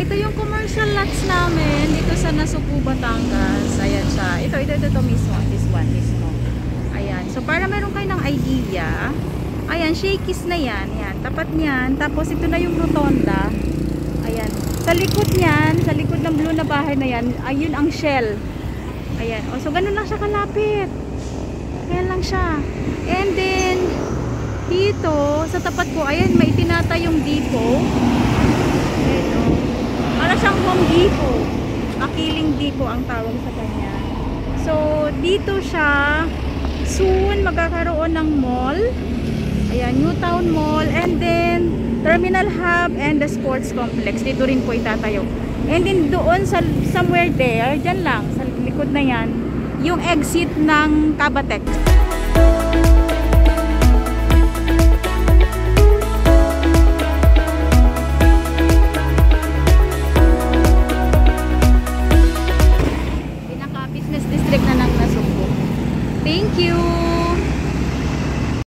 ito yung commercial lots namin dito sa Nasugbu, Batangas. Ayan siya. Ito mismo. This one mismo. Ayan. So, para meron kayo ng idea, ayan, Shakey's na yan. Ayan, tapat niyan. Tapos, ito na yung rotonda. Ayan. Sa likod niyan, sa likod ng blue na bahay na yan, ayun ang Shell. Ayan. O, so, ganun lang siya kalapit. Ayan lang siya. And then, dito, sa tapat ko, ayan, may tinatayong depot. Ayan, o. Para siyang Home Depot. Akiling Depot ang tawag sa kanya. So, dito siya, soon, magkakaroon ng mall. Ayan, New Town Mall. And then, Terminal Hub and the Sports Complex. Dito rin po itatayo. And then, doon, sa, somewhere there, dyan lang, sa likod na yan, yung exit ng Cavite. Pinaka-business district na ng Nasugbu. Thank you!